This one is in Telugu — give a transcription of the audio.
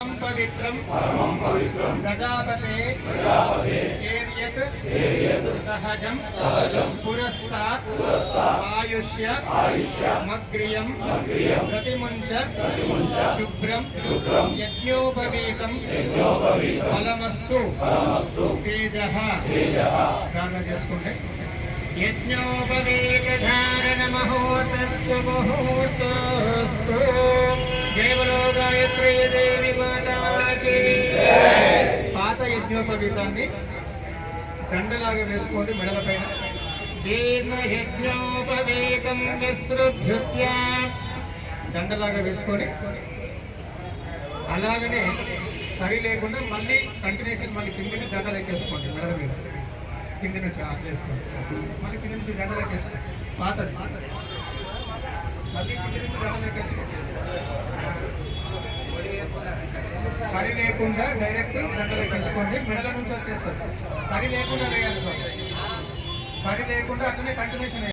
पवित्रं प्रजापते सहजं पुरस्तात् आयुष्य मग्रियं प्रतिमुञ्च शुभ्रं यज्ञोपवीतं फलमस्तु तेजः प्रार्थना చేసుకుంటే यज्ञोपवीतधारणमहोतस्वमुहूर्तस्तु కేవలో గాయత్రీ దేవి మాతాకి పాత యజ్ఞోపవీతాన్ని దండలాగా వేసుకోండి మెడల పైన. దీర్ఘ యజ్ఞోపవీతం విసృజ్య దండలాగా వేసుకొని అలాగనే సరి లేకుండా మళ్ళీ కంటిన్యూషన్ మళ్ళీ కింద దండలు ఎక్కేసుకోండి మెడల మీద. కింద నుంచి ఆటలేసుకోండి మళ్ళీ కింద నుంచి దండలు ఎక్కేసుకోండి. పాతది మళ్ళీ కింద నుంచి దండలు ఎక్కేసుకోండి. కరి లేకుండా డైరెక్ట్ దండలు తీసుకోండి. మెడల నుంచి వచ్చేస్తుంది. కరి లేకుండా వేయాలి సార్. కరి లేకుండా అట్లనే కంటిన్యూషన్